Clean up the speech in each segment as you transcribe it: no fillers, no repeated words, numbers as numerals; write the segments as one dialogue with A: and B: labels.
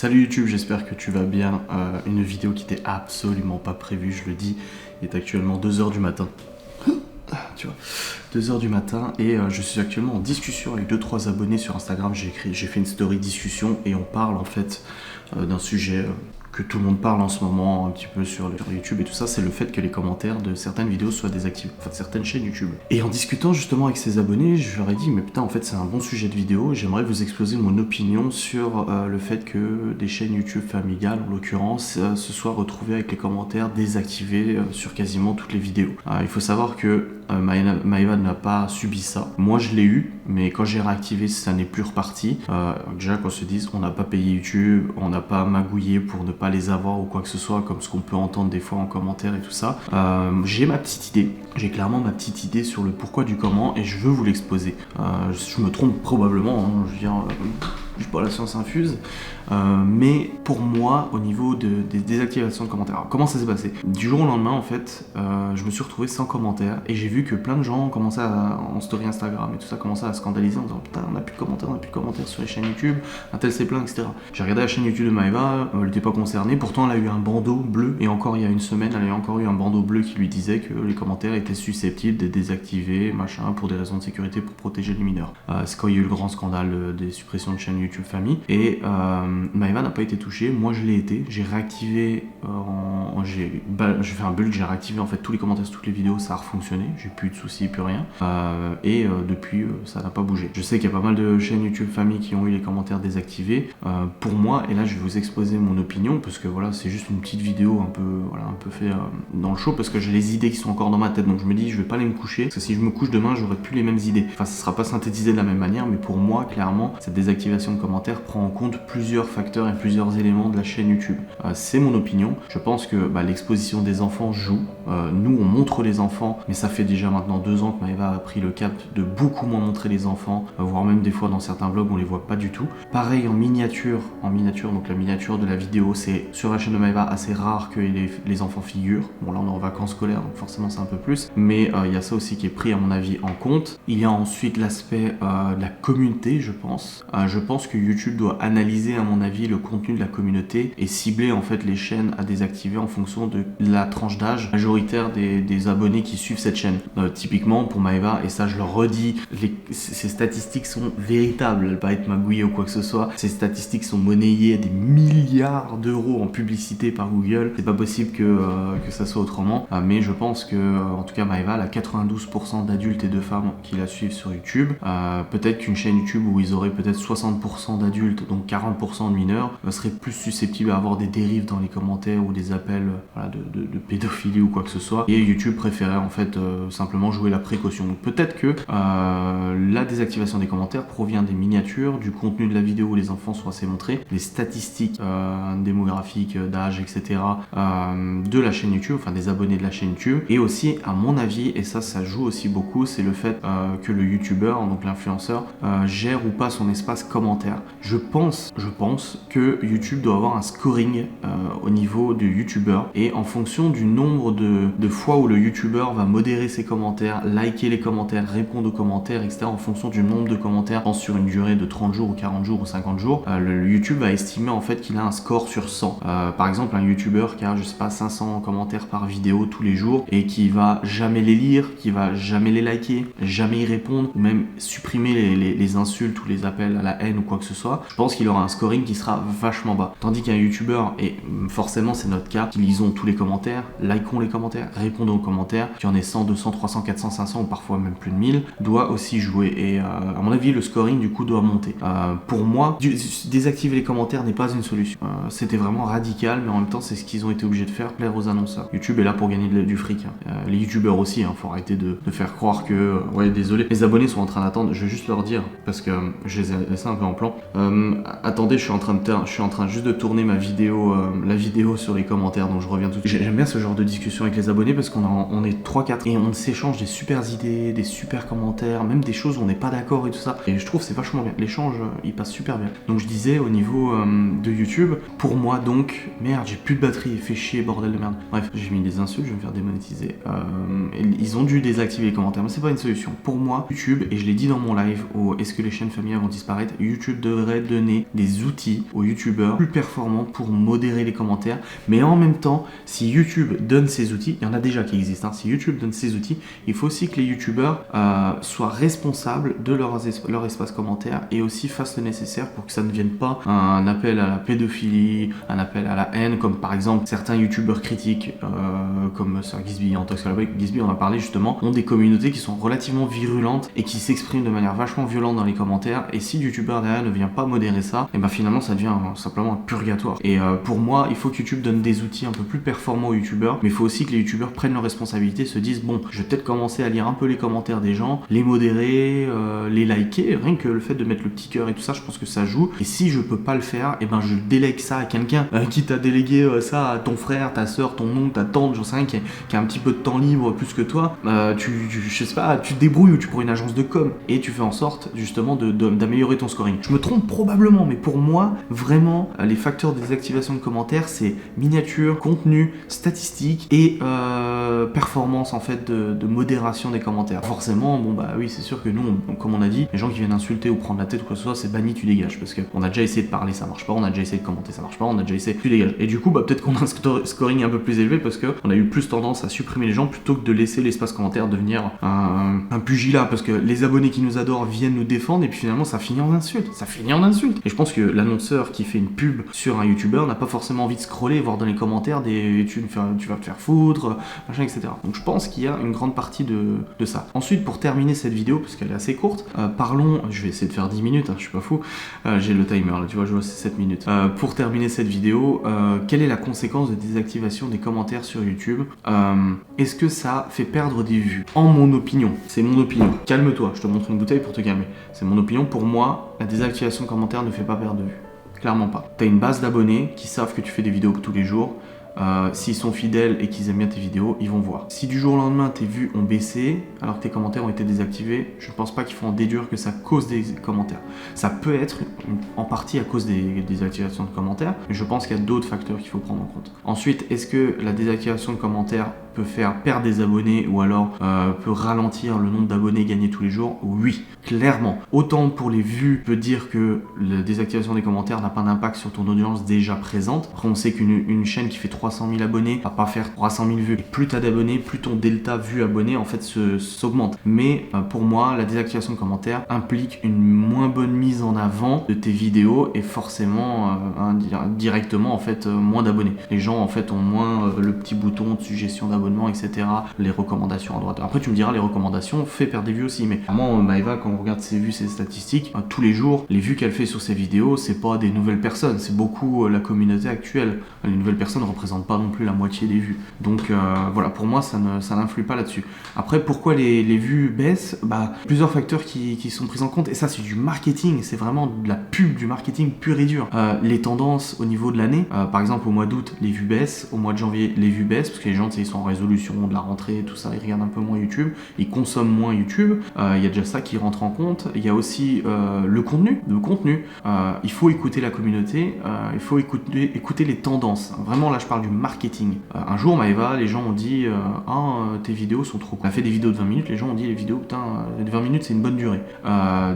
A: Salut YouTube, j'espère que tu vas bien. Une vidéo qui n'était absolument pas prévue, je le dis. Il est actuellement 2h du matin. Tu vois, 2h du matin et je suis actuellement en discussion avec 2-3 abonnés sur Instagram. J'ai fait une story discussion et on parle en fait d'un sujet que tout le monde parle en ce moment un petit peu sur YouTube et tout ça, c'est le fait que les commentaires de certaines vidéos soient désactivés, enfin de certaines chaînes YouTube. Et en discutant justement avec ces abonnés, je leur ai dit mais putain en fait c'est un bon sujet de vidéo, j'aimerais vous exposer mon opinion sur le fait que des chaînes YouTube familiales en l'occurrence se soient retrouvées avec les commentaires désactivés sur quasiment toutes les vidéos. Il faut savoir que Maëva n'a pas subi ça. Moi je l'ai eu, mais quand j'ai réactivé ça n'est plus reparti. Déjà qu'on se dise on n'a pas payé YouTube, on n'a pas magouillé pour ne pas les avoir ou quoi que ce soit, comme ce qu'on peut entendre des fois en commentaire et tout ça. J'ai ma petite idée, j'ai clairement ma petite idée sur le pourquoi du comment et je veux vous l'exposer. Je me trompe probablement, hein, je veux dire, je suis pas la science infuse, mais pour moi, au niveau des désactivations de commentaires, alors, comment ça s'est passé? Du jour au lendemain, en fait, je me suis retrouvé sans commentaires et j'ai vu que plein de gens commençaient en story Instagram et tout ça, commençaient à scandaliser en disant putain, on n'a plus de commentaires sur les chaînes YouTube, un tel c'est plein, etc. J'ai regardé la chaîne YouTube de Maëva, elle n'était pas concernée, pourtant elle a eu un bandeau bleu et encore il y a une semaine, elle a encore eu un bandeau bleu qui lui disait que les commentaires étaient susceptibles d'être désactivés, machin, pour des raisons de sécurité, pour protéger les mineurs. C'est quand il y a eu le grand scandale des suppressions de chaînes YouTube Famille et Maëva n'a pas été touchée, moi je l'ai été, j'ai réactivé, j'ai fait un bulk, j'ai réactivé en fait tous les commentaires sur toutes les vidéos, ça a refonctionné, j'ai plus de soucis, plus rien, et depuis ça n'a pas bougé. Je sais qu'il y a pas mal de chaînes YouTube Famille qui ont eu les commentaires désactivés. Pour moi, et là je vais vous exposer mon opinion, parce que voilà, c'est juste une petite vidéo un peu fait dans le show, parce que j'ai les idées qui sont encore dans ma tête, donc je me dis je vais pas aller me coucher, parce que si je me couche demain, j'aurai plus les mêmes idées. Enfin, ça sera pas synthétisé de la même manière, mais pour moi, clairement, cette désactivation de commentaires prend en compte plusieurs facteurs et plusieurs éléments de la chaîne YouTube. C'est mon opinion. Je pense que l'exposition des enfants joue. Nous, on montre les enfants, mais ça fait déjà maintenant 2 ans que Maëva a pris le cap de beaucoup moins montrer les enfants, voire même des fois dans certains vlogs, on les voit pas du tout. Pareil en miniature, donc la miniature de la vidéo, c'est sur la chaîne de Maëva assez rare que les enfants figurent. Bon, là on est en vacances scolaires, donc forcément c'est un peu plus, mais il y a ça aussi qui est pris à mon avis en compte. Il y a ensuite l'aspect de la communauté, je pense. Je pense que YouTube doit analyser à mon avis le contenu de la communauté et cibler en fait les chaînes à désactiver en fonction de la tranche d'âge majoritaire des abonnés qui suivent cette chaîne. Typiquement pour Maëva, et ça je le redis, ces statistiques sont véritables, elles pas être magouillées ou quoi que ce soit. Ces statistiques sont monnayées à des milliards d'euros en publicité par Google. C'est pas possible que ça soit autrement, mais je pense que en tout cas Maëva, elle a 92% d'adultes et de femmes qui la suivent sur YouTube. Peut-être qu'une chaîne YouTube où ils auraient peut-être 60% d'adultes, donc 40% de mineurs, serait plus susceptible à avoir des dérives dans les commentaires ou des appels de pédophilie ou quoi que ce soit. Et YouTube préférait en fait simplement jouer la précaution. Donc peut-être que la désactivation des commentaires provient des miniatures, du contenu de la vidéo où les enfants sont assez montrés, des statistiques démographiques, d'âge, etc. De la chaîne YouTube, enfin des abonnés de la chaîne YouTube. Et aussi, à mon avis, et ça joue aussi beaucoup, c'est le fait que le YouTuber, donc l'influenceur, gère ou pas son espace commentaire. Je pense que YouTube doit avoir un scoring au niveau du YouTuber et en fonction du nombre de fois où le YouTuber va modérer ses commentaires, liker les commentaires, répondre aux commentaires, etc. en fonction du nombre de commentaires, sur une durée de 30 jours ou 40 jours ou 50 jours, le YouTube va estimer en fait qu'il a un score sur 100. Par exemple, un YouTuber qui a, je sais pas, 500 commentaires par vidéo tous les jours et qui va jamais les lire, qui va jamais les liker, jamais y répondre, ou même supprimer les insultes ou les appels à la haine ou quoi que ce soit, je pense qu'il aura un scoring qui sera vachement bas. Tandis qu'un YouTuber, et forcément c'est notre cas, qui lisons tous les commentaires, likons les commentaires, répondons aux commentaires, qu'il y en ait 100, 200, 300, 400, 500 ou parfois même plus de 1000, doit aussi jouer. Et à mon avis, le scoring du coup doit monter. Pour moi, désactiver les commentaires n'est pas une solution. C'était vraiment radical, mais en même temps c'est ce qu'ils ont été obligés de faire, plaire aux annonceurs. YouTube est là pour gagner du fric. Les YouTubeurs aussi, faut arrêter de faire croire que... ouais, désolé, les abonnés sont en train d'attendre, je vais juste leur dire, parce que je les ai laissés un peu en plan. Attendez, je suis en train juste de tourner ma vidéo, la vidéo sur les commentaires, donc je reviens tout de suite. J'aime bien ce genre de discussion avec les abonnés parce on est 3-4 et on s'échange des super idées, des super commentaires, même des choses où on n'est pas d'accord et tout ça. Et je trouve que c'est vachement bien. L'échange, il passe super bien. Donc je disais au niveau de YouTube, pour moi donc, merde, j'ai plus de batterie, fait chier, bordel de merde. Bref, j'ai mis des insultes, je vais me faire démonétiser. Ils ont dû désactiver les commentaires, mais c'est pas une solution. Pour moi, YouTube, et je l'ai dit dans mon live, est-ce que les chaînes familiales vont disparaître, YouTube devrait donner des outils aux YouTubeurs plus performants pour modérer les commentaires. Mais en même temps, si YouTube donne ces outils, il y en a déjà qui existent, hein, si YouTube donne ces outils, il faut aussi que les YouTubeurs soient responsables de leur espace commentaire et aussi fassent le nécessaire pour que ça ne vienne pas un appel à la pédophilie, un appel à la haine, comme par exemple certains YouTubeurs critiques, comme Sir Gizby, Antox Gizby, on a parlé justement, ont des communautés qui sont relativement virulentes et qui s'expriment de manière vachement violente dans les commentaires. Et si le YouTubeur derrière ne vient pas modérer ça, et ben finalement ça devient simplement un purgatoire. Et pour moi, il faut que YouTube donne des outils un peu plus performants aux YouTubeurs, mais il faut aussi que les YouTubeurs prennent leurs responsabilités, se disent bon, je vais peut-être commencer à lire un peu les commentaires des gens, les modérer, les liker, rien que le fait de mettre le petit cœur et tout ça, je pense que ça joue. Et si je peux pas le faire, et ben je délègue ça à quelqu'un qui t'a délégué ça à ton frère, ta soeur, ton oncle, ta tante, j'en sais rien, qui a un petit peu de temps libre plus que toi. Je sais pas, tu te débrouilles ou tu prends une agence de com et tu fais en sorte justement d'améliorer ton scoring. Je me trompe probablement, mais pour moi, vraiment, les facteurs de désactivation de commentaires, c'est miniature, contenu, statistique et performance en fait de modération des commentaires. Forcément, bon bah oui, c'est sûr que nous, comme on a dit, les gens qui viennent insulter ou prendre la tête ou quoi que ce soit, c'est banni, tu dégages, parce qu'on a déjà essayé de parler, ça marche pas, on a déjà essayé de commenter, ça marche pas, on a déjà essayé, tu dégages. Et du coup, bah peut-être qu'on a un scoring un peu plus élevé parce qu'on a eu plus tendance à supprimer les gens plutôt que de laisser l'espace commentaire devenir un pugilat, parce que les abonnés qui nous adorent viennent nous défendre et puis finalement ça finit en insulte. Et je pense que l'annonceur qui fait une pub sur un YouTuber n'a pas forcément envie de scroller et voir dans les commentaires des tu vas te faire foutre, machin, etc. Donc je pense qu'il y a une grande partie de ça. Ensuite, pour terminer cette vidéo, parce qu'elle est assez courte, parlons, je vais essayer de faire 10 minutes, hein, je suis pas fou, j'ai le timer là, tu vois, je vois c'est 7 minutes. Pour terminer cette vidéo, quelle est la conséquence de désactivation des commentaires sur YouTube? Est-ce que ça fait perdre des vues? En mon opinion, c'est mon opinion. Calme-toi, je te montre une bouteille pour te calmer. C'est mon opinion, pour moi, la désactivation de commentaires ne fait pas perdre de vues. Clairement pas. T'as une base d'abonnés qui savent que tu fais des vidéos tous les jours. S'ils sont fidèles et qu'ils aiment bien tes vidéos, ils vont voir. Si du jour au lendemain tes vues ont baissé alors que tes commentaires ont été désactivés, je ne pense pas qu'il faut en déduire que ça cause des commentaires. Ça peut être en partie à cause des désactivations de commentaires, mais je pense qu'il y a d'autres facteurs qu'il faut prendre en compte. Ensuite, est-ce que la désactivation de commentaires peut faire perdre des abonnés ou alors peut ralentir le nombre d'abonnés gagnés tous les jours? Oui, clairement. Autant pour les vues, je peux dire que la désactivation des commentaires n'a pas d'impact sur ton audience déjà présente. Après, on sait qu'une chaîne qui fait 300 000 abonnés va pas faire 300 000 vues. Et plus tu as d'abonnés, plus ton delta vues abonnés en fait s'augmente. Mais pour moi, la désactivation de commentaires implique une moins bonne mise en avant de tes vidéos et forcément directement en fait moins d'abonnés. Les gens en fait ont moins le petit bouton de suggestion d'abonnement, etc. Les recommandations à droite. Après tu me diras, les recommandations fait perdre des vues aussi, mais vraiment Maëva, quand on regarde ses vues, ses statistiques, tous les jours, les vues qu'elle fait sur ses vidéos, c'est pas des nouvelles personnes, c'est beaucoup la communauté actuelle. Les nouvelles personnes représentent pas non plus la moitié des vues. Donc voilà, pour moi ça n'influe pas là-dessus. Après, pourquoi les vues baissent? Plusieurs facteurs qui sont pris en compte, et ça c'est du marketing, c'est vraiment de la pub, du marketing pur et dur. Les tendances au niveau de l'année, par exemple au mois d'août les vues baissent, au mois de janvier les vues baissent, parce que les gens ils sont en résolution de la rentrée, tout ça, ils regardent un peu moins YouTube, ils consomment moins YouTube, il y a déjà ça qui rentre en compte. Il y a aussi le contenu, il faut écouter la communauté, il faut écouter les tendances. Vraiment là je parle du marketing. Un jour Maëva, les gens ont dit tes vidéos sont trop courtes. On a fait des vidéos de 20 minutes, les gens ont dit les vidéos, putain, de 20 minutes c'est une bonne durée.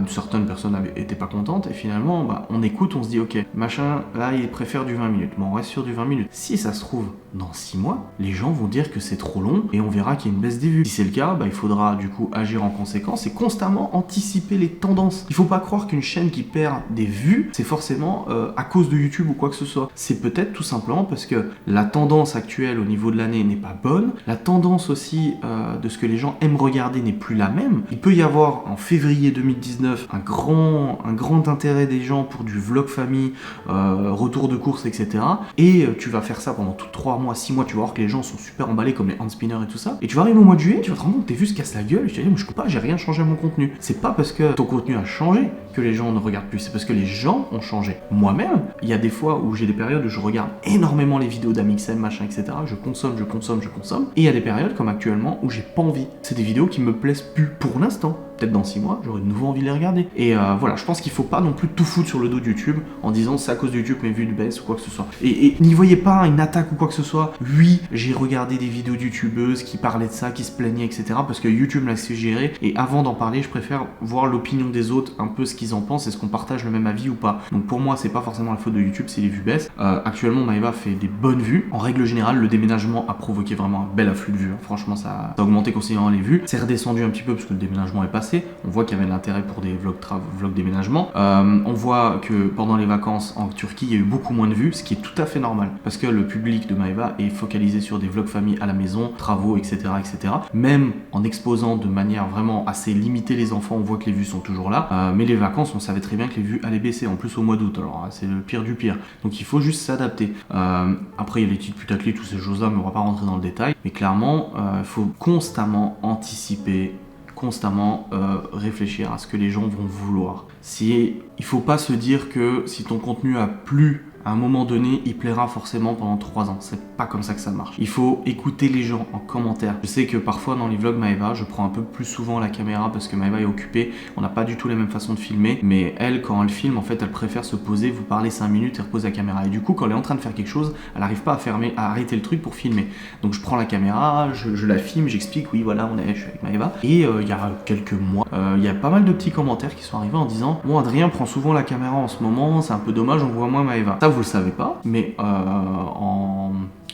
A: Certaines personnes étaient pas contentes et finalement on écoute, on se dit ok, machin, là il préfère du 20 minutes. Bon, on reste sur du 20 minutes. Si ça se trouve, dans 6 mois, les gens vont dire que c'est trop long et on verra qu'il y a une baisse des vues. Si c'est le cas, il faudra du coup agir en conséquence et constamment anticiper les tendances. Il faut pas croire qu'une chaîne qui perd des vues, c'est forcément à cause de YouTube ou quoi que ce soit. C'est peut-être tout simplement parce que la tendance actuelle au niveau de l'année n'est pas bonne, la tendance aussi de ce que les gens aiment regarder n'est plus la même. Il peut y avoir en février 2019 un grand intérêt des gens pour du vlog famille, retour de course, etc. Et tu vas faire ça pendant 3 mois, 6 mois, tu vas voir que les gens sont super emballés regarder comme les hand spinners et tout ça. Et tu vas arriver au mois de juillet, tu vas te rendre compte que tes vues se cassent la gueule et je te dis, mais je peux pas, j'ai rien changé à mon contenu. C'est pas parce que ton contenu a changé que les gens ne regardent plus, c'est parce que les gens ont changé. Moi-même, il y a des fois où j'ai des périodes où je regarde énormément les vidéos d'Amixem, machin, etc. Je consomme. Et il y a des périodes comme actuellement où j'ai pas envie. C'est des vidéos qui me plaisent plus pour l'instant. Peut-être dans 6 mois, j'aurai de nouveau envie de les regarder. Et voilà, je pense qu'il faut pas non plus tout foutre sur le dos de YouTube en disant c'est à cause de YouTube mes vues baissent ou quoi que ce soit. Et n'y voyez pas une attaque ou quoi que ce soit. Oui, j'ai regardé des vidéos de youtubeuses qui parlaient de ça, qui se plaignaient, etc. parce que YouTube l'a suggéré. Et avant d'en parler, je préfère voir l'opinion des autres, un peu ce qu'ils en pensent, est-ce qu'on partage le même avis ou pas. Donc pour moi, c'est pas forcément la faute de YouTube si les vues baissent. Actuellement, Maeva fait des bonnes vues. En règle générale, le déménagement a provoqué vraiment un bel afflux de vues. Franchement, ça a augmenté considérablement les vues. C'est redescendu un petit peu parce que le déménagement est passé. On voit qu'il y avait de l'intérêt pour des vlogs déménagement. On voit que pendant les vacances en Turquie, il y a eu beaucoup moins de vues, ce qui est tout à fait normal. Parce que le public de Maeva est focalisé sur des vlogs famille à la maison, travaux, etc., etc. Même en exposant de manière vraiment assez limitée les enfants, on voit que les vues sont toujours là. Mais les vacances, on savait très bien que les vues allaient baisser, en plus au mois d'août. Alors c'est le pire du pire. Donc il faut juste s'adapter. Après, il y a les petites putaclics, toutes ces choses-là, mais on va pas rentrer dans le détail. Mais clairement, il faut constamment anticiper, constamment réfléchir à ce que les gens vont vouloir. Il faut pas se dire que si ton contenu a plu à un moment donné, il plaira forcément pendant 3 ans. C'est pas comme ça que ça marche. Il faut écouter les gens en commentaire. Je sais que parfois dans les vlogs Maeva, je prends un peu plus souvent la caméra parce que Maeva est occupée. On n'a pas du tout les mêmes façons de filmer. Mais elle, quand elle filme, en fait, elle préfère se poser, vous parler 5 minutes et reposer la caméra. Et du coup, quand elle est en train de faire quelque chose, elle n'arrive pas à arrêter le truc pour filmer. Donc je prends la caméra, je la filme, j'explique, oui voilà, je suis avec Maeva. Et il y a quelques mois, il y a pas mal de petits commentaires qui sont arrivés en disant « Bon, Adrien prend souvent la caméra en ce moment, c'est un peu dommage, on voit moins Maeva. » Ça, vous le savez pas, mais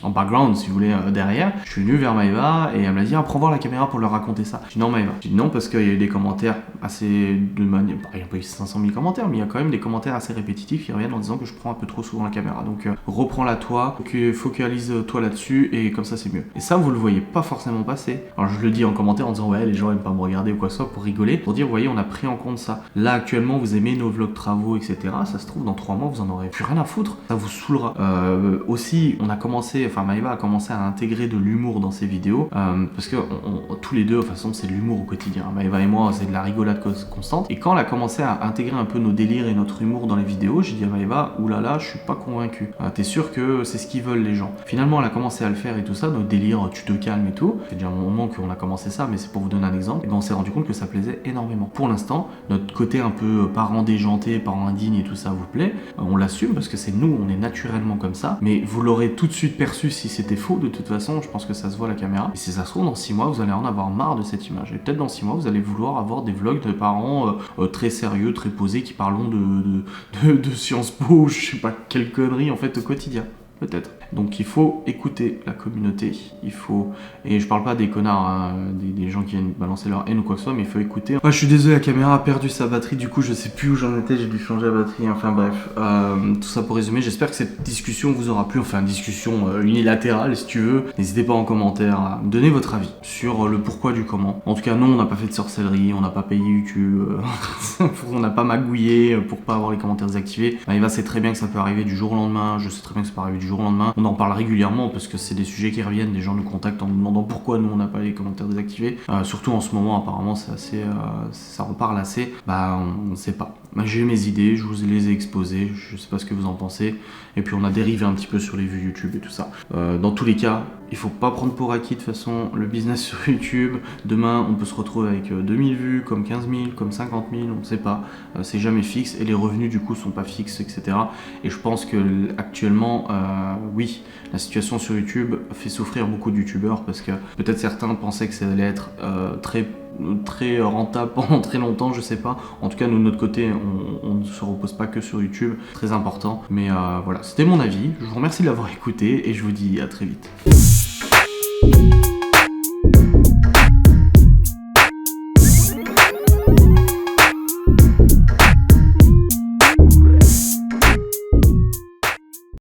A: en background, si vous voulez, derrière, je suis venu vers Maeva et elle m'a dit prends voir la caméra pour leur raconter ça. J'ai dit non Maeva. J'ai dit non parce qu'il y a eu des commentaires assez de manière, il n'y a pas eu 500 000 commentaires, mais il y a quand même des commentaires assez répétitifs qui reviennent en disant que je prends un peu trop souvent la caméra. Donc reprends-la toi, focalise-toi là-dessus et comme ça c'est mieux. Et ça vous le voyez pas forcément passer. Alors je le dis en commentaire en disant ouais les gens aiment pas me regarder ou quoi que ce soit pour rigoler, pour dire vous voyez on a pris en compte ça. Là actuellement vous aimez nos vlogs travaux etc. Ça se trouve dans 3 mois vous en aurez plus rien à foutre. Ça vous saoulera. Aussi on a commencé, enfin Maeva a commencé à intégrer de l'humour dans ses vidéos parce que tous les deux de toute façon c'est de l'humour au quotidien. Maeva et moi c'est de la rigolade constante et quand elle a commencé à intégrer un peu nos délires et notre humour dans les vidéos, j'ai dit à Maeva oulala je suis pas convaincu. T'es sûr que c'est ce qu'ils veulent les gens? Finalement elle a commencé à le faire et tout ça, nos délires tu te calmes et tout. C'est déjà un moment qu'on a commencé ça mais c'est pour vous donner un exemple. Et ben on s'est rendu compte que ça plaisait énormément. Pour l'instant notre côté un peu parent déjanté, parent indigne et tout ça vous plaît, on l'assume parce que c'est nous, on est naturellement comme ça, mais vous l'aurez tout de suite perçu si c'était faux. De toute façon je pense que ça se voit à la caméra et si ça se trouve dans 6 mois vous allez en avoir marre de cette image et peut-être dans 6 mois vous allez vouloir avoir des vlogs de parents très sérieux, très posés qui parlent de Sciences Po, je sais pas quelle connerie en fait au quotidien. Peut-être. Donc il faut écouter la communauté, il faut... Et je parle pas des connards, hein, des gens qui viennent balancer leur haine ou quoi que ce soit, mais il faut écouter. Ouais, je suis désolé, la caméra a perdu sa batterie, du coup je sais plus où j'en étais, j'ai dû changer la batterie, enfin bref. Tout ça pour résumer, j'espère que cette discussion vous aura plu, enfin une discussion unilatérale si tu veux. N'hésitez pas en commentaire à me donner votre avis sur le pourquoi du comment. En tout cas non, on n'a pas fait de sorcellerie, on n'a pas payé YouTube, on n'a pas magouillé pour pas avoir les commentaires désactivés. Maeva sait très bien que ça peut arriver du jour au lendemain, je sais très bien que ça peut arriver du jour au lendemain. On en parle régulièrement parce que c'est des sujets qui reviennent, des gens nous contactent en nous demandant pourquoi nous on n'a pas les commentaires désactivés. Surtout en ce moment apparemment c'est assez, ça en parle assez, on ne sait pas. J'ai mes idées, je vous les ai exposées, je sais pas ce que vous en pensez. Et puis on a dérivé un petit peu sur les vues YouTube et tout ça. Dans tous les cas, il faut pas prendre pour acquis de toute façon le business sur YouTube. Demain on peut se retrouver avec 2000 vues, comme 15 000, comme 50 000, on ne sait pas. C'est jamais fixe et les revenus du coup sont pas fixes, etc. Et je pense que actuellement, oui, la situation sur YouTube fait souffrir beaucoup de youtubeurs parce que peut-être certains pensaient que ça allait être très rentable pendant très longtemps, je sais pas. En tout cas, nous de notre côté, on ne se repose pas que sur YouTube, très important. Mais voilà, c'était mon avis. Je vous remercie de l'avoir écouté et je vous dis à très vite.